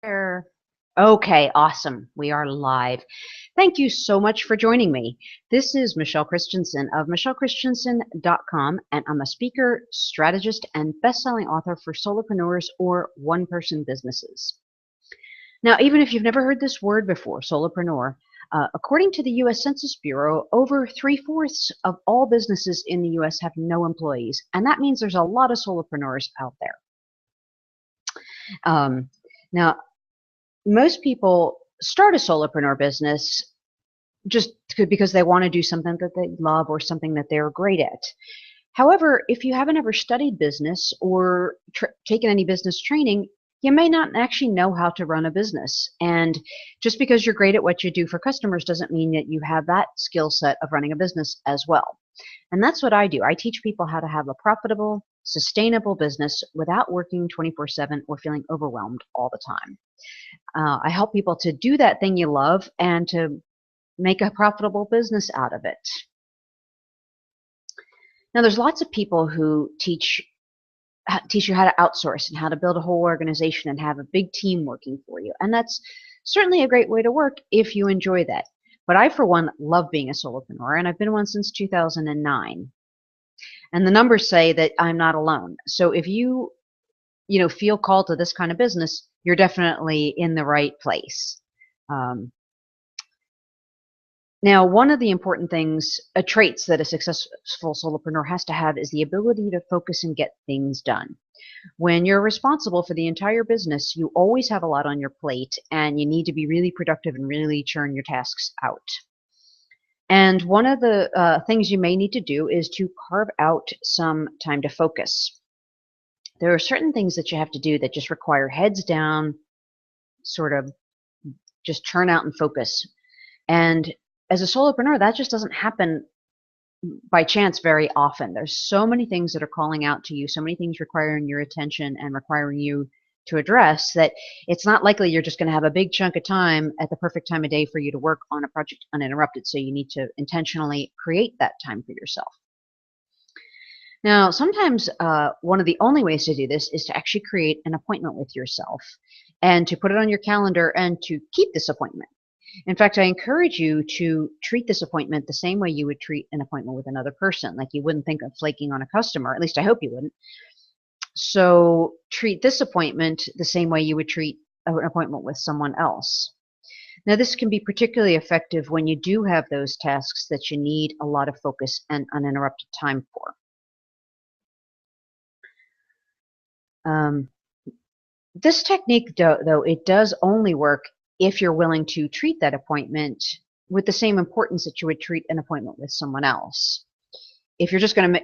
There. Okay, awesome. We are live. Thank you so much for joining me. This is Michelle Christensen of michellechristensen.com, and I'm a speaker, strategist, and best-selling author for solopreneurs or one-person businesses. Now, even if you've never heard this word before, solopreneur, according to the U.S. Census Bureau, over three-fourths of all businesses in the U.S. have no employees, and that means there's a lot of solopreneurs out there. Now, most people start a solopreneur business just because they want to do something that they love or something that they're great at. However, if you haven't ever studied business or taken any business training, you may not actually know how to run a business. And just because you're great at what you do for customers doesn't mean that you have that skill set of running a business as well. And that's what I do. I teach people how to have a profitable, sustainable business without working 24/7 or feeling overwhelmed all the time. I help people to do that thing you love and to make a profitable business out of it. Now, there's lots of people who teach you how to outsource and how to build a whole organization and have a big team working for you. And that's certainly a great way to work if you enjoy that. But I, for one, love being a solopreneur, and I've been one since 2009. And the numbers say that I'm not alone. So if you feel called to this kind of business, you're definitely in the right place. Now, one of the important things, traits that a successful solopreneur has to have is the ability to focus and get things done. When you're responsible for the entire business, you always have a lot on your plate, and you need to be really productive and really churn your tasks out. And one of the things you may need to do is to carve out some time to focus. There are certain things that you have to do that just require heads down, sort of just churn out and focus. And as a solopreneur, that just doesn't happen by chance very often. There's so many things that are calling out to you, so many things requiring your attention and requiring you to address, that it's not likely you're just going to have a big chunk of time at the perfect time of day for you to work on a project uninterrupted. So you need to intentionally create that time for yourself. Now, sometimes one of the only ways to do this is to actually create an appointment with yourself and to put it on your calendar and to keep this appointment. In fact, I encourage you to treat this appointment the same way you would treat an appointment with another person. Like, you wouldn't think of flaking on a customer, at least I hope you wouldn't. So treat this appointment the same way you would treat an appointment with someone else. Now, this can be particularly effective when you do have those tasks that you need a lot of focus and uninterrupted time for. This technique, though, it does only work if you're willing to treat that appointment with the same importance that you would treat an appointment with someone else. If you're just going to,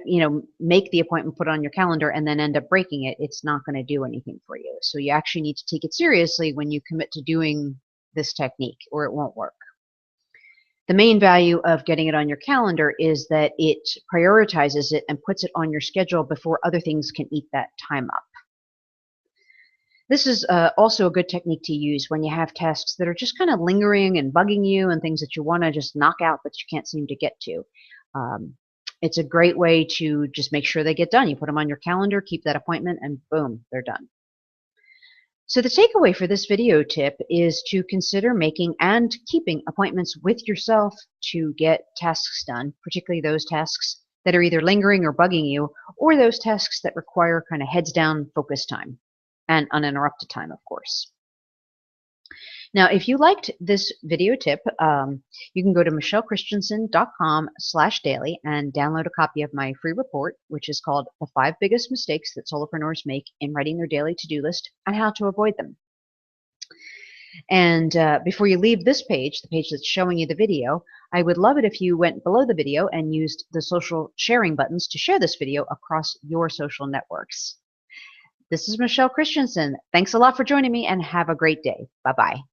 make the appointment, put it on your calendar, and then end up breaking it, it's not going to do anything for you. So you actually need to take it seriously when you commit to doing this technique, or it won't work. The main value of getting it on your calendar is that it prioritizes it and puts it on your schedule before other things can eat that time up. This is also a good technique to use when you have tasks that are just kind of lingering and bugging you, and things that you want to just knock out but you can't seem to get to. It's a great way to just make sure they get done. You put them on your calendar, keep that appointment, and boom, they're done. So the takeaway for this video tip is to consider making and keeping appointments with yourself to get tasks done, particularly those tasks that are either lingering or bugging you, or those tasks that require kind of heads down focus time. And uninterrupted time, of course. Now, if you liked this video tip, you can go to michellechristensen.com/daily and download a copy of my free report, which is called The 5 Biggest Mistakes That Solopreneurs Make in Writing Their Daily To-Do List and How to Avoid Them. And before you leave this page, the page that's showing you the video, I would love it if you went below the video and used the social sharing buttons to share this video across your social networks. This is Michelle Christensen. Thanks a lot for joining me, and have a great day. Bye-bye.